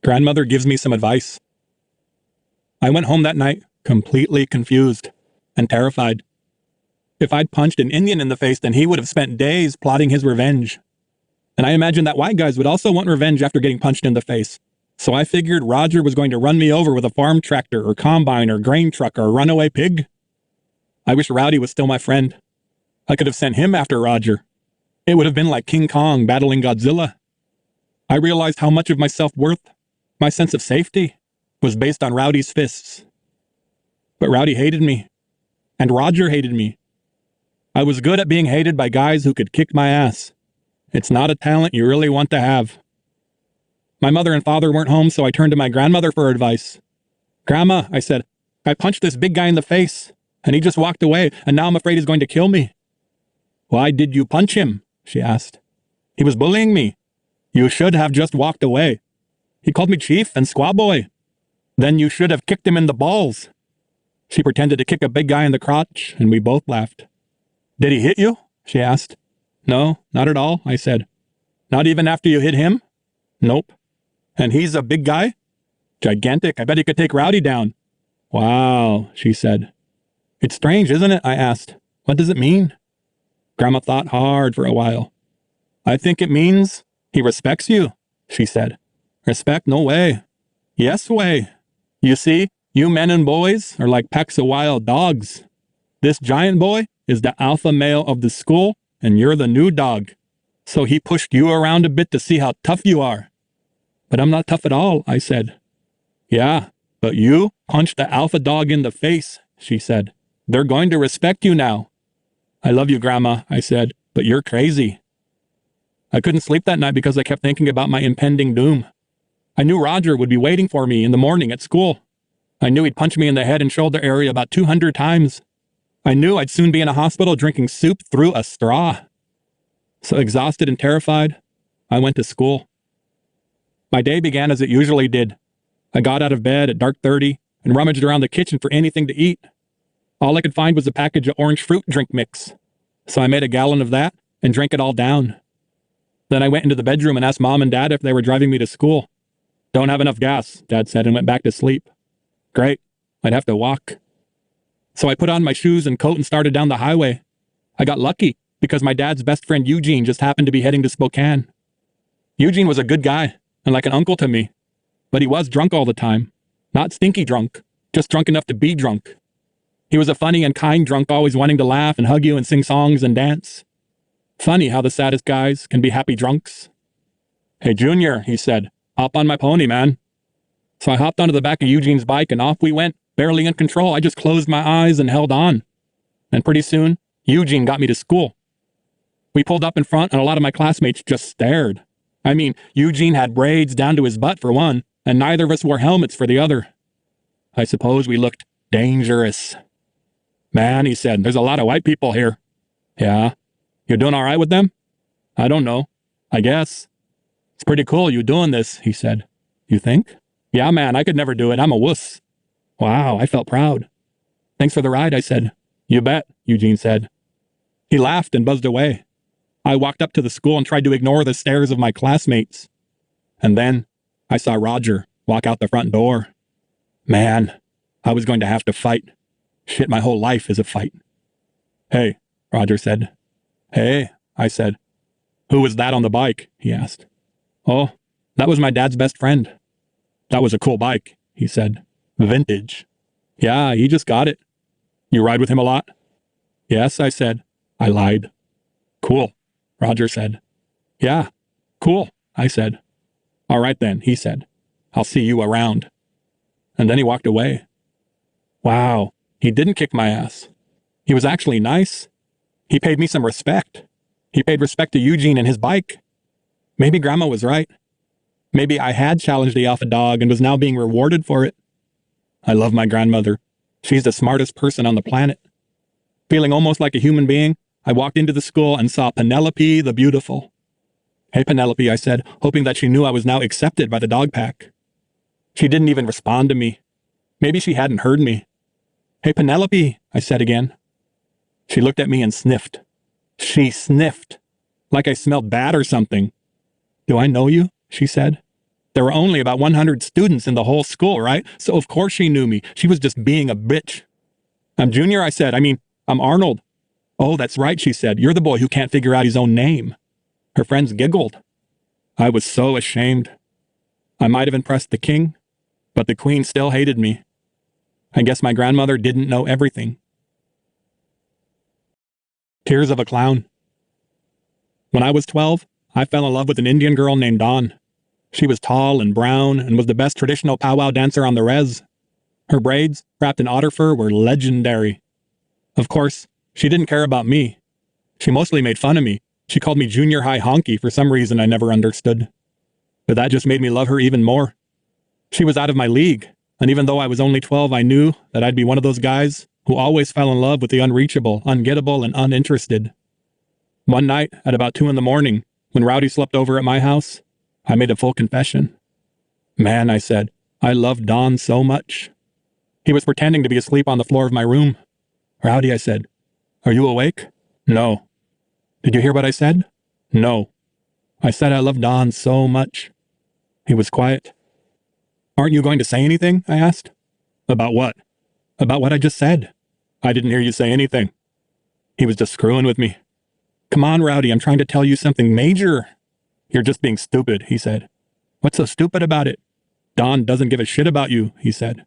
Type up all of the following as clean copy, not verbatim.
Grandmother gives me some advice. I went home that night completely confused and terrified. If I'd punched an Indian in the face, then he would have spent days plotting his revenge. And I imagined that white guys would also want revenge after getting punched in the face. So I figured Roger was going to run me over with a farm tractor or combine or grain truck or a runaway pig. I wish Rowdy was still my friend. I could have sent him after Roger. It would have been like King Kong battling Godzilla. I realized how much of my self-worth, my sense of safety, was based on Rowdy's fists. But Rowdy hated me. And Roger hated me. I was good at being hated by guys who could kick my ass. It's not a talent you really want to have. My mother and father weren't home, so I turned to my grandmother for advice. Grandma, I said, I punched this big guy in the face, and he just walked away, and now I'm afraid he's going to kill me. Why did you punch him? She asked. He was bullying me. You should have just walked away. He called me chief and squaw boy. Then you should have kicked him in the balls. She pretended to kick a big guy in the crotch, and we both laughed. Did he hit you? She asked. No, not at all, I said. Not even after you hit him? Nope. And he's a big guy? Gigantic. I bet he could take Rowdy down. Wow, she said. It's strange, isn't it? I asked. What does it mean? Grandma thought hard for a while. I think it means he respects you, she said. Respect? No way. Yes way. You see, you men and boys are like packs of wild dogs. This giant boy is the alpha male of the school, and you're the new dog. So he pushed you around a bit to see how tough you are. But I'm not tough at all, I said. Yeah, but you punched the alpha dog in the face, she said. They're going to respect you now. I love you, Grandma, I said, but you're crazy. I couldn't sleep that night because I kept thinking about my impending doom. I knew Roger would be waiting for me in the morning at school. I knew he'd punch me in the head and shoulder area about 200 times. I knew I'd soon be in a hospital drinking soup through a straw. So exhausted and terrified, I went to school. My day began as it usually did. I got out of bed at dark 30 and rummaged around the kitchen for anything to eat. All I could find was a package of orange fruit drink mix. So I made a gallon of that and drank it all down. Then I went into the bedroom and asked Mom and Dad if they were driving me to school. Don't have enough gas, Dad said, and went back to sleep. Great, I'd have to walk. So I put on my shoes and coat and started down the highway. I got lucky because my dad's best friend Eugene just happened to be heading to Spokane. Eugene was a good guy and like an uncle to me, but he was drunk all the time. Not stinky drunk, just drunk enough to be drunk. He was a funny and kind drunk, always wanting to laugh and hug you and sing songs and dance. Funny how the saddest guys can be happy drunks. Hey, Junior, he said, hop on my pony, man. So I hopped onto the back of Eugene's bike and off we went, barely in control. I just closed my eyes and held on. And pretty soon, Eugene got me to school. We pulled up in front and a lot of my classmates just stared. I mean, Eugene had braids down to his butt for one, and neither of us wore helmets for the other. I suppose we looked dangerous. Man, he said, there's a lot of white people here. Yeah. You doing all right with them? I don't know. I guess. It's pretty cool you doing this, he said. You think? Yeah, man, I could never do it. I'm a wuss. Wow, I felt proud. Thanks for the ride, I said. You bet, Eugene said. He laughed and buzzed away. I walked up to the school and tried to ignore the stares of my classmates. And then I saw Roger walk out the front door. Man, I was going to have to fight. Shit, my whole life is a fight. Hey, Roger said. Hey, I said. Who was that on the bike? He asked. Oh, that was my dad's best friend. That was a cool bike, he said. Vintage. Yeah, he just got it. You ride with him a lot? Yes, I said. I lied. Cool, Roger said. Yeah, cool, I said. All right then, he said. I'll see you around. And then he walked away. Wow, he didn't kick my ass. He was actually nice. He paid me some respect. He paid respect to Eugene and his bike. Maybe Grandma was right. Maybe I had challenged the alpha dog and was now being rewarded for it. I love my grandmother. She's the smartest person on the planet. Feeling almost like a human being, I walked into the school and saw Penelope the Beautiful. Hey, Penelope, I said, hoping that she knew I was now accepted by the dog pack. She didn't even respond to me. Maybe she hadn't heard me. Hey, Penelope, I said again. She looked at me and sniffed. She sniffed, like I smelled bad or something. Do I know you? She said. There were only about 100 students in the whole school, right? So of course she knew me. She was just being a bitch. I'm Junior, I said. I'm Arnold. Oh, that's right, she said. You're the boy who can't figure out his own name. Her friends giggled. I was so ashamed. I might have impressed the king, but the queen still hated me. I guess my grandmother didn't know everything. Tears of a Clown. When I was 12, I fell in love with an Indian girl named Dawn. She was tall and brown and was the best traditional powwow dancer on the res. Her braids, wrapped in otter fur, were legendary. Of course, she didn't care about me. She mostly made fun of me. She called me Junior High Honky for some reason I never understood. But that just made me love her even more. She was out of my league, and even though I was only 12, I knew that I'd be one of those guys who always fell in love with the unreachable, ungettable, and uninterested. One night, at about 2 a.m, when Rowdy slept over at my house, I made a full confession. Man, I said, I loved Don so much. He was pretending to be asleep on the floor of my room. Rowdy, I said, are you awake? No. Did you hear what I said? No. I said I loved Don so much. He was quiet. Aren't you going to say anything? I asked. About what? About what I just said. I didn't hear you say anything. He was just screwing with me. Come on, Rowdy, I'm trying to tell you something major. You're just being stupid, he said. What's so stupid about it? Don doesn't give a shit about you, he said.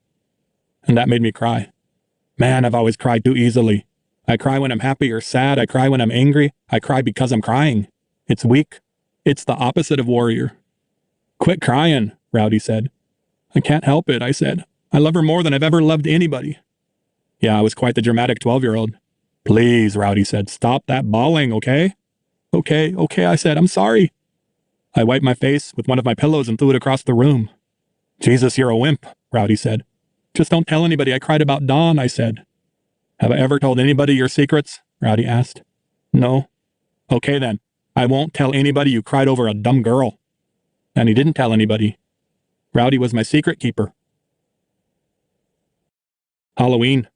And that made me cry. Man, I've always cried too easily. I cry when I'm happy or sad. I cry when I'm angry. I cry because I'm crying. It's weak. It's the opposite of warrior. Quit crying, Rowdy said. I can't help it, I said. I love her more than I've ever loved anybody. Yeah, I was quite the dramatic 12-year-old. Please, Rowdy said, stop that bawling, okay? Okay, I said, I'm sorry. I wiped my face with one of my pillows and threw it across the room. Jesus, you're a wimp, Rowdy said. Just don't tell anybody I cried about Dawn, I said. Have I ever told anybody your secrets? Rowdy asked. No. Okay then, I won't tell anybody you cried over a dumb girl. And he didn't tell anybody. Rowdy was my secret keeper. Halloween.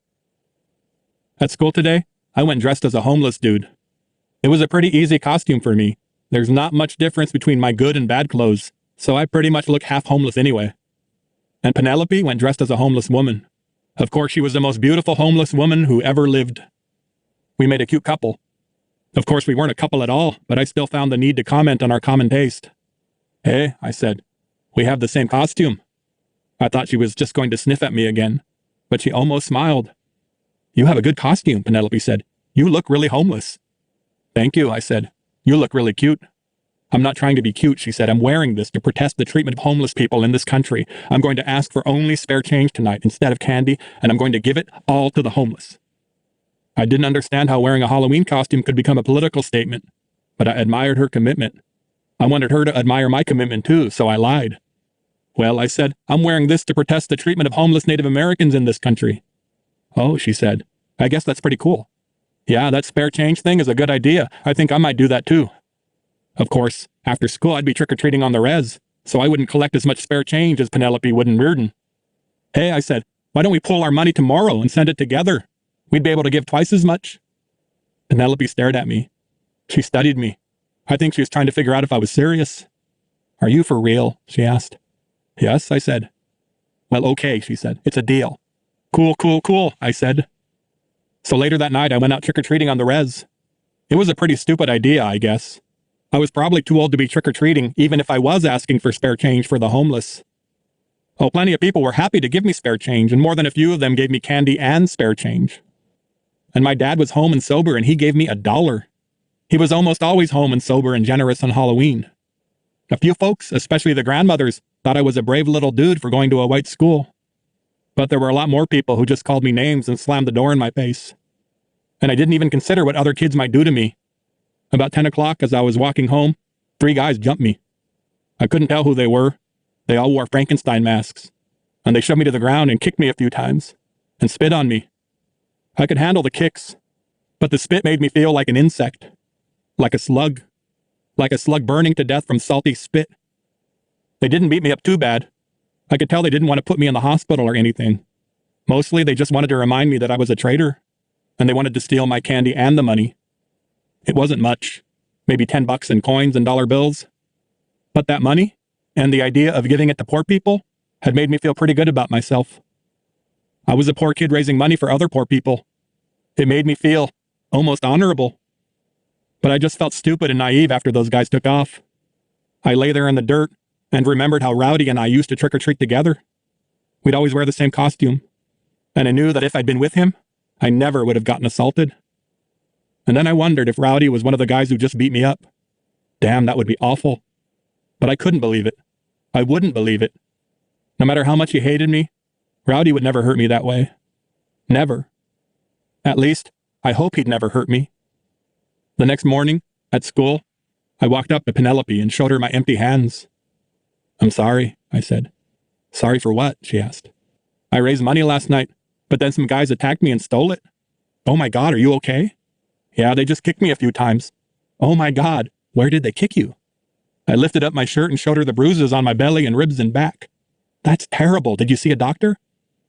At school today, I went dressed as a homeless dude. It was a pretty easy costume for me. There's not much difference between my good and bad clothes, so I pretty much look half homeless anyway. And Penelope went dressed as a homeless woman. Of course, she was the most beautiful homeless woman who ever lived. We made a cute couple. Of course, we weren't a couple at all, but I still found the need to comment on our common taste. Hey, I said, we have the same costume. I thought she was just going to sniff at me again, but she almost smiled. You have a good costume, Penelope said. You look really homeless. Thank you, I said. You look really cute. I'm not trying to be cute, she said. I'm wearing this to protest the treatment of homeless people in this country. I'm going to ask for only spare change tonight instead of candy, and I'm going to give it all to the homeless. I didn't understand how wearing a Halloween costume could become a political statement, but I admired her commitment. I wanted her to admire my commitment too, so I lied. Well, I said, I'm wearing this to protest the treatment of homeless Native Americans in this country. Oh, she said, I guess that's pretty cool. Yeah, that spare change thing is a good idea. I think I might do that too. Of course, after school I'd be trick-or-treating on the res, so I wouldn't collect as much spare change as Penelope would in Reardon. Hey, I said, why don't we pool our money tomorrow and send it together? We'd be able to give twice as much. Penelope stared at me. She studied me. I think she was trying to figure out if I was serious. Are you for real? She asked. Yes, I said. Well, okay, she said. It's a deal. Cool, I said. So later that night I went out trick-or-treating on the res. It was a pretty stupid idea, I guess. I was probably too old to be trick-or-treating, even if I was asking for spare change for the homeless. Oh, plenty of people were happy to give me spare change, and more than a few of them gave me candy and spare change. And my dad was home and sober, and he gave me $1. He was almost always home and sober and generous on Halloween. A few folks, especially the grandmothers, thought I was a brave little dude for going to a white school. But there were a lot more people who just called me names and slammed the door in my face. And I didn't even consider what other kids might do to me. About 10 o'clock, as I was walking home, 3 guys jumped me. I couldn't tell who they were. They all wore Frankenstein masks. And they shoved me to the ground and kicked me a few times. And spit on me. I could handle the kicks. But the spit made me feel like an insect. Like a slug. Like a slug burning to death from salty spit. They didn't beat me up too bad. I could tell they didn't want to put me in the hospital or anything. Mostly, they just wanted to remind me that I was a traitor. And they wanted to steal my candy and the money. It wasn't much. Maybe $10 in coins and dollar bills. But that money and the idea of giving it to poor people had made me feel pretty good about myself. I was a poor kid raising money for other poor people. It made me feel almost honorable. But I just felt stupid and naive after those guys took off. I lay there in the dirt and remembered how Rowdy and I used to trick-or-treat together. We'd always wear the same costume, and I knew that if I'd been with him, I never would have gotten assaulted. And then I wondered if Rowdy was one of the guys who just beat me up. Damn, that would be awful. But I couldn't believe it. I wouldn't believe it. No matter how much he hated me, Rowdy would never hurt me that way. Never. At least, I hope he'd never hurt me. The next morning, at school, I walked up to Penelope and showed her my empty hands. "I'm sorry," I said. "Sorry for what?" she asked. "I raised money last night, but then some guys attacked me and stole it." "Oh my God, are you okay?" "Yeah, they just kicked me a few times." "Oh my God, where did they kick you?" I lifted up my shirt and showed her the bruises on my belly and ribs and back. "That's terrible. Did you see a doctor?"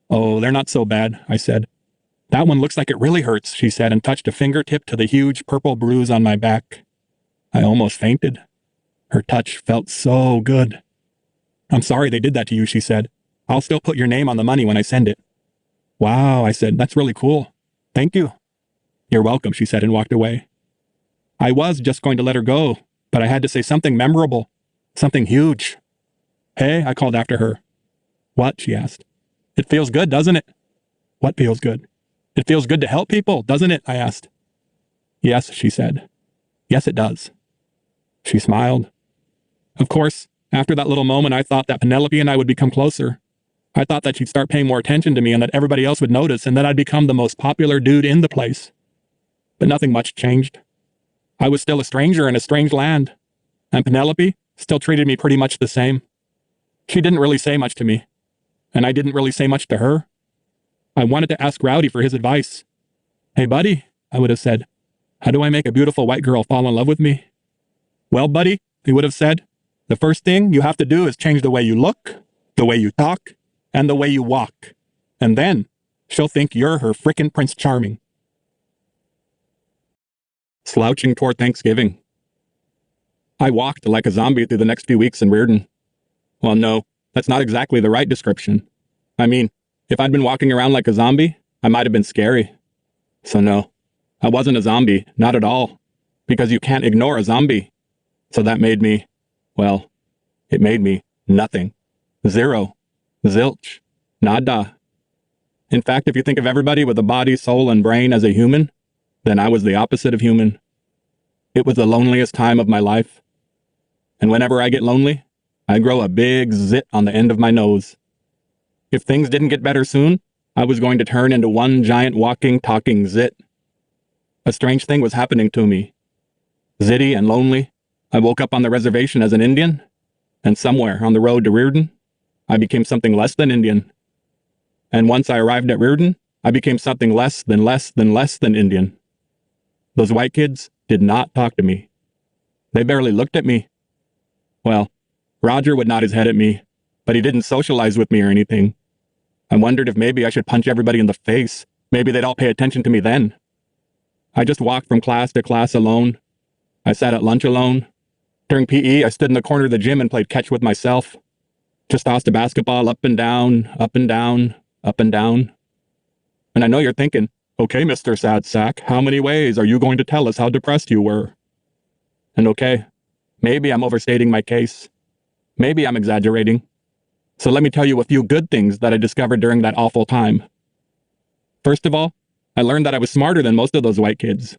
"Oh, they're not so bad," I said. "That one looks like it really hurts," she said, and touched a fingertip to the huge purple bruise on my back. I almost fainted. Her touch felt so good. "I'm sorry they did that to you," she said. "I'll still put your name on the money when I send it." "Wow," I said, "that's really cool. Thank you." "You're welcome," she said, and walked away. I was just going to let her go, but I had to say something memorable, something huge. "Hey," I called after her. "What?" she asked. "It feels good, doesn't it?" "What feels good?" "It feels good to help people, doesn't it?" I asked. "Yes," she said. "Yes, it does." She smiled. Of course, after that little moment, I thought that Penelope and I would become closer. I thought that she'd start paying more attention to me and that everybody else would notice and that I'd become the most popular dude in the place. But nothing much changed. I was still a stranger in a strange land, and Penelope still treated me pretty much the same. She didn't really say much to me, and I didn't really say much to her. I wanted to ask Rowdy for his advice. "Hey, buddy," I would have said, "how do I make a beautiful white girl fall in love with me?" "Well, buddy," he would have said, "the first thing you have to do is change the way you look, the way you talk, and the way you walk. And then she'll think you're her frickin' Prince Charming." Slouching toward Thanksgiving. I walked like a zombie through the next few weeks in Reardon. Well, no, that's not exactly the right description. I mean, if I'd been walking around like a zombie, I might have been scary. So no, I wasn't a zombie, not at all, because you can't ignore a zombie. So that made me, well, it made me nothing. Zero. Zilch. Nada. In fact, if you think of everybody with a body, soul, and brain as a human, then I was the opposite of human. It was the loneliest time of my life. And whenever I get lonely, I grow a big zit on the end of my nose. If things didn't get better soon, I was going to turn into one giant walking, talking zit. A strange thing was happening to me. Zitty and lonely, I woke up on the reservation as an Indian, and somewhere on the road to Reardon, I became something less than Indian. And once I arrived at Reardon, I became something less than Indian. Those white kids did not talk to me. They barely looked at me. Well, Roger would nod his head at me, but he didn't socialize with me or anything. I wondered if maybe I should punch everybody in the face. Maybe they'd all pay attention to me then. I just walked from class to class alone. I sat at lunch alone. During PE, I stood in the corner of the gym and played catch with myself. Just tossed a basketball up and down, up and down, up and down. And I know you're thinking, "Okay, Mr. Sad Sack, how many ways are you going to tell us how depressed you were?" And okay, maybe I'm overstating my case. Maybe I'm exaggerating. So let me tell you a few good things that I discovered during that awful time. First of all, I learned that I was smarter than most of those white kids.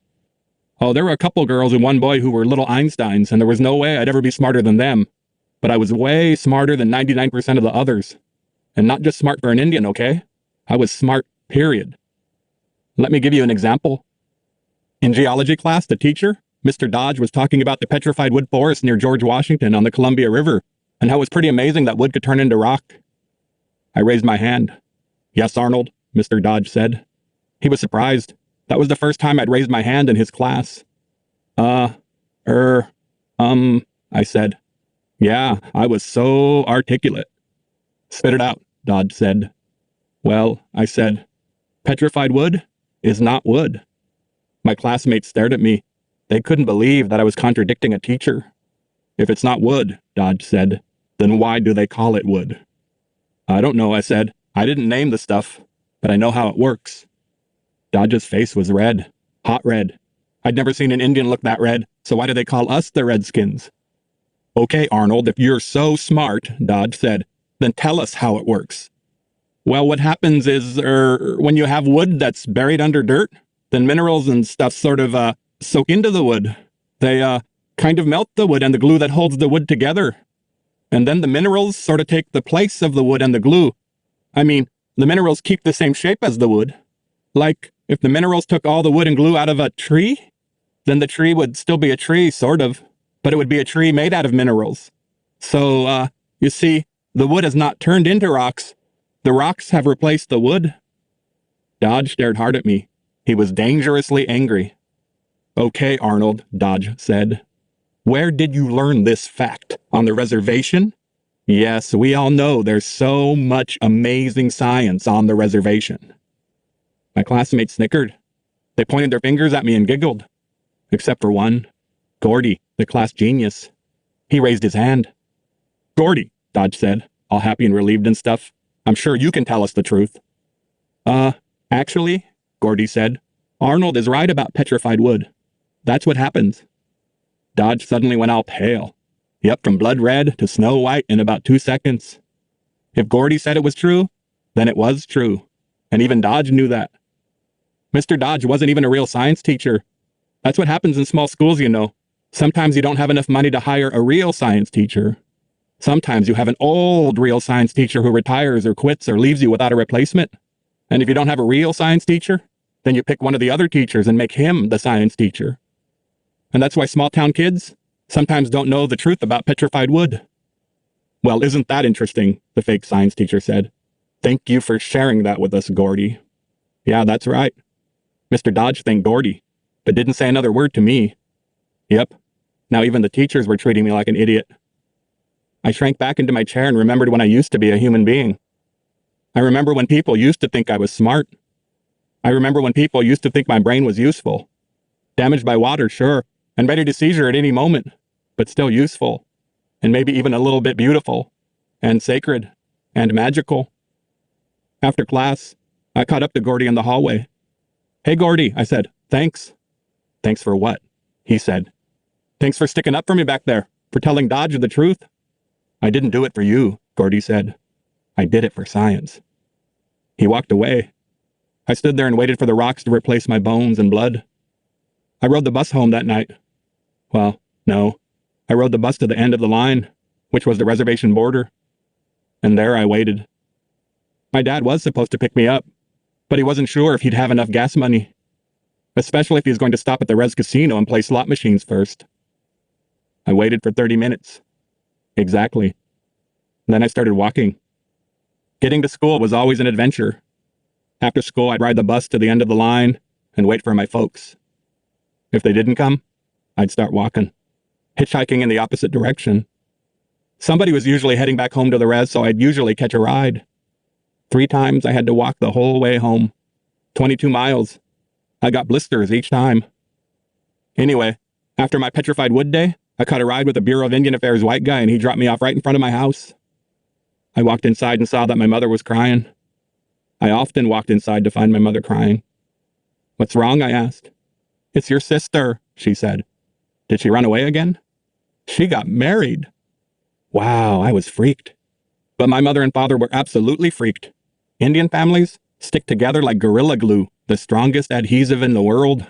Oh, there were a couple girls and one boy who were little Einsteins, and there was no way I'd ever be smarter than them. But I was way smarter than 99% of the others. And not just smart for an Indian, okay? I was smart, period. Let me give you an example. In geology class, the teacher, Mr. Dodge, was talking about the petrified wood forest near George Washington on the Columbia River, and how it was pretty amazing that wood could turn into rock. I raised my hand. "Yes, Arnold," Mr. Dodge said. He was surprised. That was the first time I'd raised my hand in his class. I said. Yeah, I was so articulate. "Spit it out," Dodge said. "Well," I said, "petrified wood is not wood." My classmates stared at me. They couldn't believe that I was contradicting a teacher. "If it's not wood," Dodge said, Then why do they call it wood? I don't know, I said. I didn't name the stuff, but I know how it works. Dodge's face was red, hot red. I'd never seen an Indian look that red, so why do they call us the Redskins? Okay, Arnold, if you're so smart, Dodge said, then tell us how it works. Well, what happens is, when you have wood that's buried under dirt, then minerals and stuff sort of, soak into the wood. They, kind of melt the wood and the glue that holds the wood together. And then the minerals sort of take the place of the wood and the glue. I mean, the minerals keep the same shape as the wood. Like, if the minerals took all the wood and glue out of a tree, then the tree would still be a tree, sort of, but it would be a tree made out of minerals. So, you see, the wood has not turned into rocks. The rocks have replaced the wood. Dodge stared hard at me. He was dangerously angry. Okay, Arnold, Dodge said. Where did you learn this fact? On the reservation? Yes, we all know there's so much amazing science on the reservation. My classmates snickered. They pointed their fingers at me and giggled. Except for one, Gordy, the class genius. He raised his hand. Gordy, Dodge said, all happy and relieved and stuff. I'm sure you can tell us the truth. Actually, Gordy said, Arnold is right about petrified wood. That's what happens. Dodge suddenly went all pale. Yep, from blood red to snow white in about 2 seconds. If Gordy said it was true, then it was true. And even Dodge knew that. Mr. Dodge wasn't even a real science teacher. That's what happens in small schools, you know. Sometimes you don't have enough money to hire a real science teacher. Sometimes you have an old real science teacher who retires or quits or leaves you without a replacement. And if you don't have a real science teacher, then you pick one of the other teachers and make him the science teacher. And that's why small-town kids sometimes don't know the truth about petrified wood. Well, isn't that interesting, the fake science teacher said. Thank you for sharing that with us, Gordy. Yeah, that's right. Mr. Dodge thanked Gordy, but didn't say another word to me. Yep, now even the teachers were treating me like an idiot. I shrank back into my chair and remembered when I used to be a human being. I remember when people used to think I was smart. I remember when people used to think my brain was useful. Damaged by water, sure, and ready to seizure at any moment, but still useful, and maybe even a little bit beautiful, and sacred, and magical. After class, I caught up to Gordy in the hallway. Hey, Gordy, I said, thanks. Thanks for what? He said. Thanks for sticking up for me back there, for telling Dodge the truth. I didn't do it for you, Gordy said. I did it for science. He walked away. I stood there and waited for the rocks to replace my bones and blood. I rode the bus home that night. Well, no. I rode the bus to the end of the line, which was the reservation border. And there I waited. My dad was supposed to pick me up, but he wasn't sure if he'd have enough gas money, especially if he was going to stop at the Res Casino and play slot machines first. I waited for 30 minutes. Exactly. Then I started walking. Getting to school was always an adventure. After school, I'd ride the bus to the end of the line and wait for my folks. If they didn't come, I'd start walking, hitchhiking in the opposite direction. Somebody was usually heading back home to the res, so I'd usually catch a ride. 3 times I had to walk the whole way home. 22 miles. I got blisters each time. Anyway, after my petrified wood day, I caught a ride with a Bureau of Indian Affairs white guy and he dropped me off right in front of my house. I walked inside and saw that my mother was crying. I often walked inside to find my mother crying. What's wrong? I asked. It's your sister, she said. Did she run away again? She got married. Wow, I was freaked. But my mother and father were absolutely freaked. Indian families stick together like Gorilla Glue, the strongest adhesive in the world.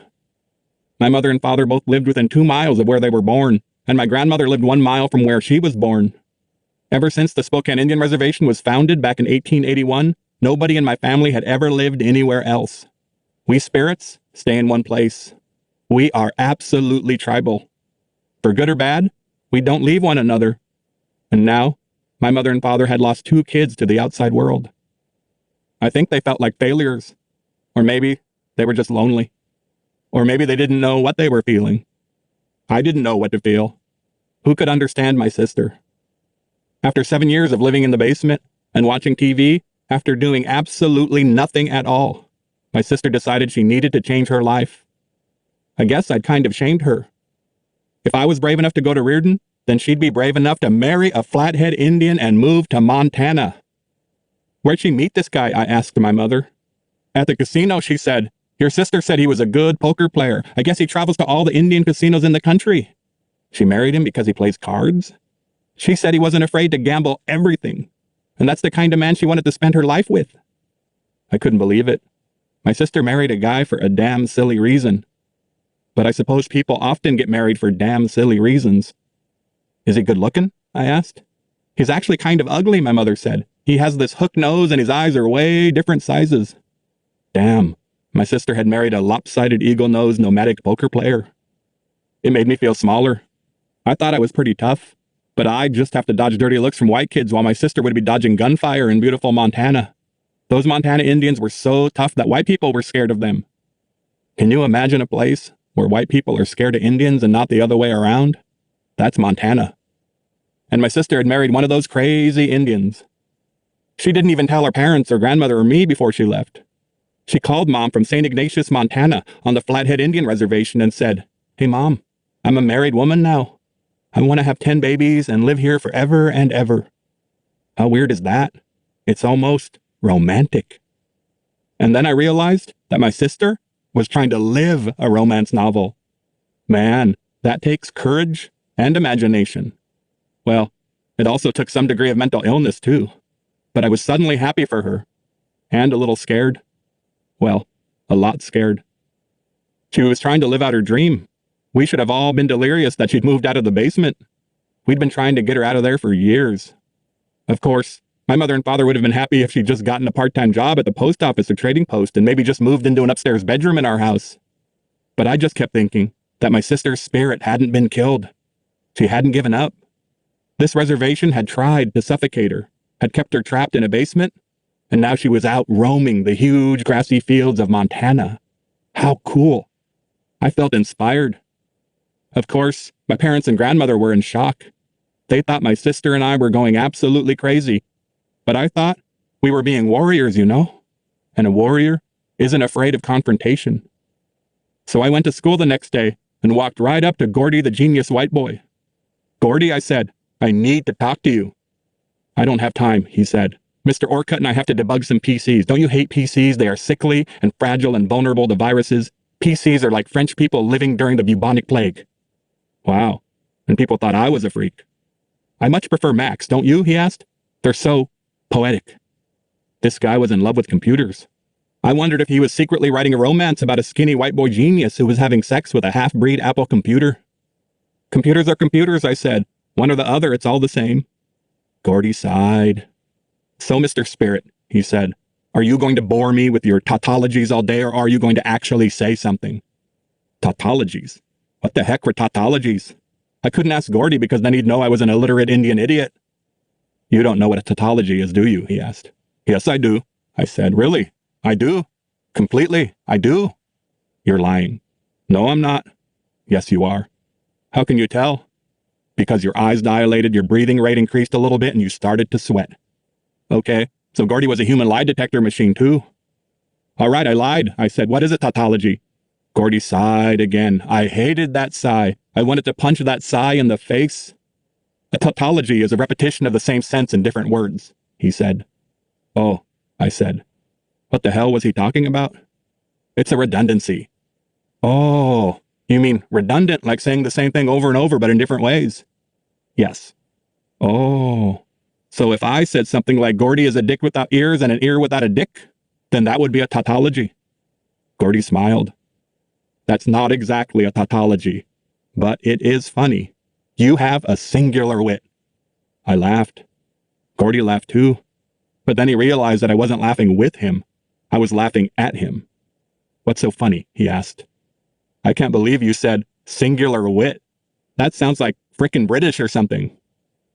My mother and father both lived within 2 miles of where they were born, and my grandmother lived 1 mile from where she was born. Ever since the Spokane Indian Reservation was founded back in 1881, nobody in my family had ever lived anywhere else. We spirits stay in one place. We are absolutely tribal. For good or bad, we don't leave one another. And now, my mother and father had lost 2 kids to the outside world. I think they felt like failures. Or maybe they were just lonely. Or maybe they didn't know what they were feeling. I didn't know what to feel. Who could understand my sister? After 7 years of living in the basement and watching TV, after doing absolutely nothing at all, my sister decided she needed to change her life. I guess I'd kind of shamed her. If I was brave enough to go to Reardon, then she'd be brave enough to marry a Flathead Indian and move to Montana. Where'd she meet this guy? I asked my mother. At the casino, she said. Your sister said he was a good poker player. I guess he travels to all the Indian casinos in the country. She married him because he plays cards? She said he wasn't afraid to gamble everything, and that's the kind of man she wanted to spend her life with. I couldn't believe it. My sister married a guy for a damn silly reason. But I suppose people often get married for damn silly reasons. Is he good looking? I asked. He's actually kind of ugly, my mother said. He has this hook nose and his eyes are way different sizes. Damn, my sister had married a lopsided eagle-nosed nomadic poker player. It made me feel smaller. I thought I was pretty tough, but I'd just have to dodge dirty looks from white kids while my sister would be dodging gunfire in beautiful Montana. Those Montana Indians were so tough that white people were scared of them. Can you imagine a place where white people are scared of Indians and not the other way around? That's Montana. And my sister had married one of those crazy Indians. She didn't even tell her parents or grandmother or me before she left. She called Mom from St. Ignatius, Montana, on the Flathead Indian Reservation and said, Hey, Mom, I'm a married woman now. I want to have 10 babies and live here forever and ever. How weird is that? It's almost romantic. And then I realized that my sister was trying to live a romance novel. Man, that takes courage and imagination. Well, it also took some degree of mental illness too. But I was suddenly happy for her. And a little scared. Well, a lot scared. She was trying to live out her dream. We should have all been delirious that she'd moved out of the basement. We'd been trying to get her out of there for years. Of course, my mother and father would have been happy if she'd just gotten a part-time job at the post office or trading post and maybe just moved into an upstairs bedroom in our house. But I just kept thinking that my sister's spirit hadn't been killed. She hadn't given up. This reservation had tried to suffocate her, had kept her trapped in a basement, and now she was out roaming the huge grassy fields of Montana. How cool. I felt inspired. Of course, my parents and grandmother were in shock. They thought my sister and I were going absolutely crazy. But I thought we were being warriors, you know? And a warrior isn't afraid of confrontation. So I went to school the next day and walked right up to Gordy the genius white boy. Gordy, I said, I need to talk to you. I don't have time, he said. Mr. Orcutt and I have to debug some PCs. Don't you hate PCs? They are sickly and fragile and vulnerable to viruses. PCs are like French people living during the bubonic plague. Wow. And people thought I was a freak. I much prefer Macs, don't you? He asked. They're so poetic. This guy was in love with computers. I wondered if he was secretly writing a romance about a skinny white boy genius who was having sex with a half-breed Apple computer. Computers are computers, I said. One or the other, it's all the same. Gordy sighed. So, Mr. Spirit, he said, are you going to bore me with your tautologies all day, or are you going to actually say something? Tautologies? What the heck were tautologies? I couldn't ask Gordy because then he'd know I was an illiterate Indian idiot. You don't know what a tautology is, do you? He asked. Yes, I do. I said, really? I do. Completely. I do. You're lying. No, I'm not. Yes, you are. How can you tell? Because your eyes dilated, your breathing rate increased a little bit, and you started to sweat. Okay, so Gordy was a human lie detector machine too. All right, I lied. I said, what is a tautology? Gordy sighed again. I hated that sigh. I wanted to punch that sigh in the face. A tautology is a repetition of the same sense in different words, he said. Oh, I said. What the hell was he talking about? It's a redundancy. Oh, you mean redundant, like saying the same thing over and over but in different ways? Yes. Oh, so if I said something like Gordy is a dick without ears and an ear without a dick, then that would be a tautology. Gordy smiled. That's not exactly a tautology, but it is funny. You have a singular wit. I laughed. Gordy laughed too, but then he realized that I wasn't laughing with him. I was laughing at him. What's so funny? He asked. I can't believe you said singular wit. That sounds like frickin' British or something.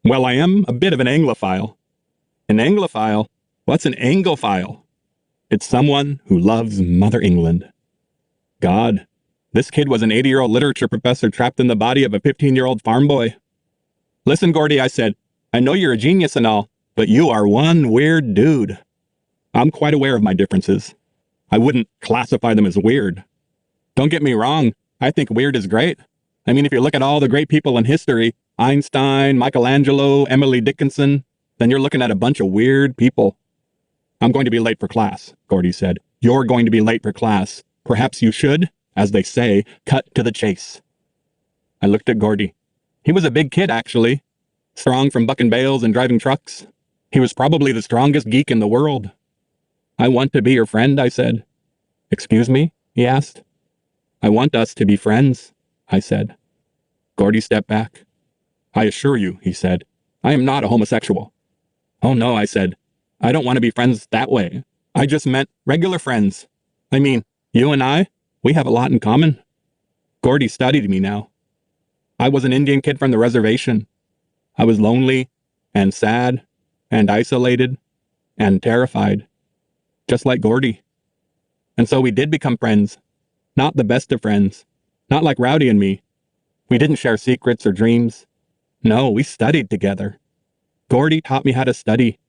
Well, I am a bit of an Anglophile. An Anglophile? What's an Anglophile? It's someone who loves Mother England. God, this kid was an 80-year-old literature professor trapped in the body of a 15-year-old farm boy. Listen, Gordy, I said, I know you're a genius and all, but you are one weird dude. I'm quite aware of my differences. I wouldn't classify them as weird. Don't get me wrong, I think weird is great. I mean, if you look at all the great people in history, Einstein, Michelangelo, Emily Dickinson, then you're looking at a bunch of weird people. I'm going to be late for class, Gordy said. You're going to be late for class. Perhaps you should, as they say, cut to the chase. I looked at Gordy. He was a big kid, actually. Strong from bucking bales and driving trucks. He was probably the strongest geek in the world. I want to be your friend, I said. Excuse me? He asked. I want us to be friends, I said. Gordy stepped back. I assure you, he said, I am not a homosexual. Oh no, I said. I don't want to be friends that way. I just meant regular friends. I mean, you and I, we have a lot in common. Gordy studied me now. I was an Indian kid from the reservation. I was lonely and sad and isolated and terrified, just like Gordy. And so we did become friends, not the best of friends, not like Rowdy and me. We didn't share secrets or dreams. No, we studied together. Gordy taught me how to study.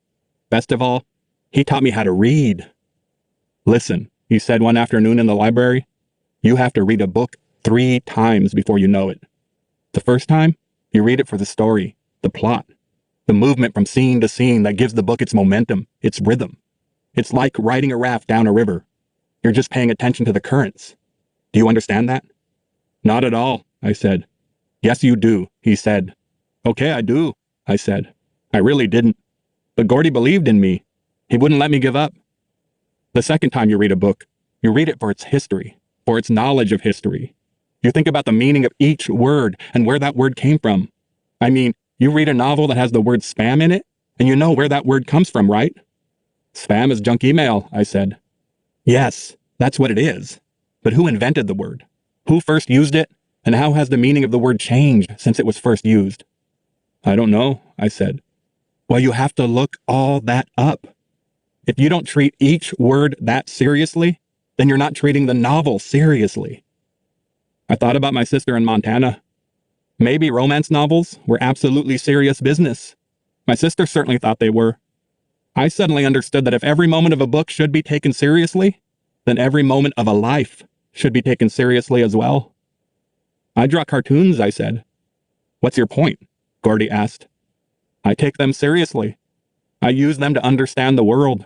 Best of all, he taught me how to read. Listen, he said one afternoon in the library, you have to read a book 3 times before you know it. The first time, you read it for the story, the plot, the movement from scene to scene that gives the book its momentum, its rhythm. It's like riding a raft down a river. You're just paying attention to the currents. Do you understand that? Not at all, I said. Yes, you do, he said. Okay, I do, I said. I really didn't. But Gordy believed in me. He wouldn't let me give up. The second time you read a book, you read it for its history, for its knowledge of history. You think about the meaning of each word and where that word came from. I mean, you read a novel that has the word spam in it, and you know where that word comes from, right? Spam is junk email, I said. Yes, that's what it is. But who invented the word? Who first used it? And how has the meaning of the word changed since it was first used? I don't know, I said. Well, you have to look all that up. If you don't treat each word that seriously, then you're not treating the novel seriously. I thought about my sister in Montana. Maybe romance novels were absolutely serious business. My sister certainly thought they were. I suddenly understood that if every moment of a book should be taken seriously, then every moment of a life should be taken seriously as well. I draw cartoons, I said. What's your point? Gordy asked. I take them seriously. I use them to understand the world.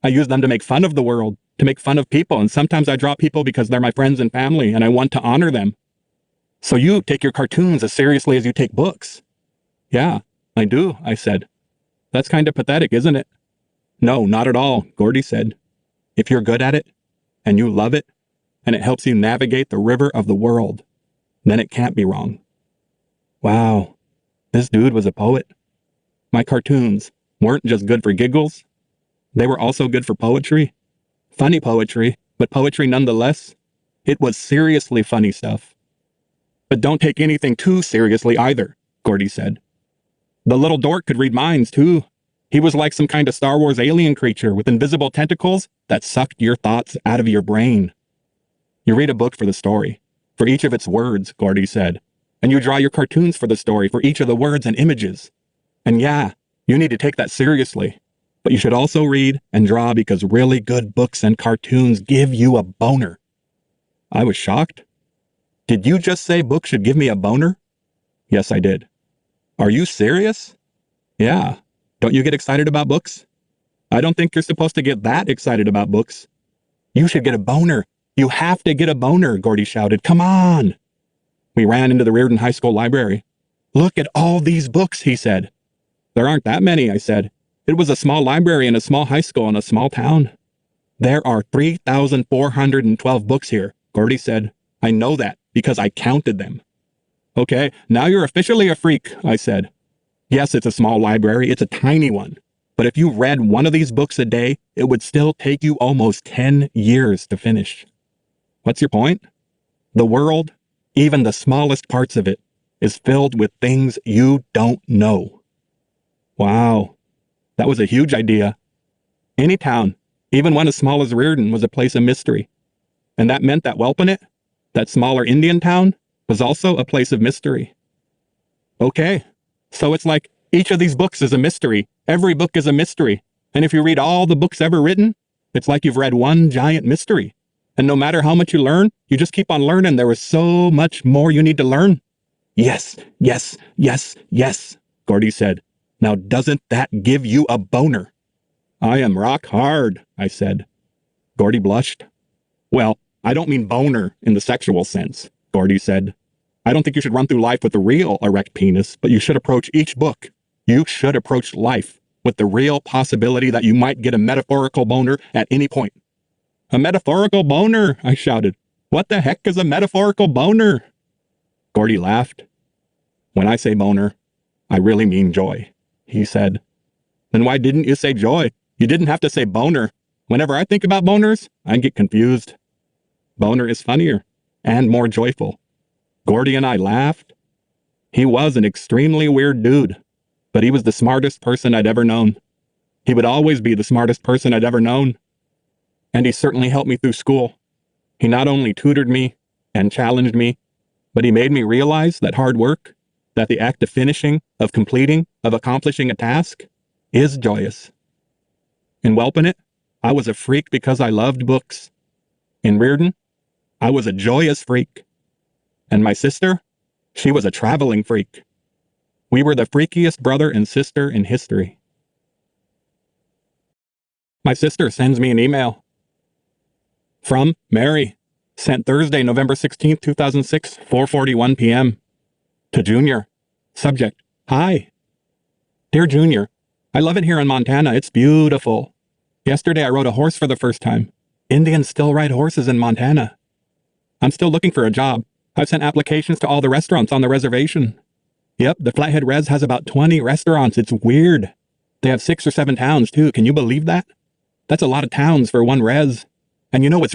I use them to make fun of the world, to make fun of people, and sometimes I draw people because they're my friends and family, and I want to honor them. So you take your cartoons as seriously as you take books. Yeah, I do, I said. That's kind of pathetic, isn't it? No, not at all, Gordy said. If you're good at it, and you love it, and it helps you navigate the river of the world, then it can't be wrong. Wow, this dude was a poet. My cartoons weren't just good for giggles. They were also good for poetry. Funny poetry, but poetry nonetheless. It was seriously funny stuff. But don't take anything too seriously either, Gordy said. The little dork could read minds too. He was like some kind of Star Wars alien creature with invisible tentacles that sucked your thoughts out of your brain. You read a book for the story, for each of its words, Gordy said, and you draw your cartoons for the story, for each of the words and images. And yeah, you need to take that seriously. But you should also read and draw because really good books and cartoons give you a boner. I was shocked. Did you just say books should give me a boner? Yes, I did. Are you serious? Yeah. Don't you get excited about books? I don't think you're supposed to get that excited about books. You should get a boner. You have to get a boner, Gordy shouted. Come on. We ran into the Reardon High School library. Look at all these books, he said. There aren't that many, I said. It was a small library in a small high school in a small town. There are 3,412 books here, Gordy said. I know that because I counted them. Okay, now you're officially a freak, I said. Yes, it's a small library. It's a tiny one. But if you read one of these books a day, it would still take you almost 10 years to finish. What's your point? The world, even the smallest parts of it, is filled with things you don't know. Wow. That was a huge idea. Any town, even one as small as Reardon, was a place of mystery. And that meant that Welpinit, that smaller Indian town, was also a place of mystery. Okay, so it's like each of these books is a mystery. Every book is a mystery. And if you read all the books ever written, it's like you've read one giant mystery. And no matter how much you learn, you just keep on learning. There is so much more you need to learn. Yes, yes, yes, yes, Gordy said. Now doesn't that give you a boner? I am rock hard, I said. Gordy blushed. Well, I don't mean boner in the sexual sense, Gordy said. I don't think you should run through life with a real erect penis, but you should approach each book. You should approach life with the real possibility that you might get a metaphorical boner at any point. A metaphorical boner, I shouted. What the heck is a metaphorical boner? Gordy laughed. When I say boner, I really mean joy, he said. Then why didn't you say joy? You didn't have to say boner. Whenever I think about boners, I get confused. Boner is funnier and more joyful. Gordy and I laughed. He was an extremely weird dude, but he was the smartest person I'd ever known. He would always be the smartest person I'd ever known. And he certainly helped me through school. He not only tutored me and challenged me, but he made me realize that hard work, that the act of finishing, of completing, of accomplishing a task, is joyous. In Welpinit, I was a freak because I loved books. In Reardon, I was a joyous freak. And my sister, she was a traveling freak. We were the freakiest brother and sister in history. My sister sends me an email. From Mary, sent Thursday, November 16th, 2006, 4:41 p.m. To Junior. Subject, hi. Dear Junior, I love it here in Montana. It's beautiful. Yesterday I rode a horse for the first time. Indians still ride horses in Montana. I'm still looking for a job. I've sent applications to all the restaurants on the reservation. Yep, the Flathead Res has about 20 restaurants. It's weird. They have 6 or 7 towns, too. Can you believe that? That's a lot of towns for one res. And you know what's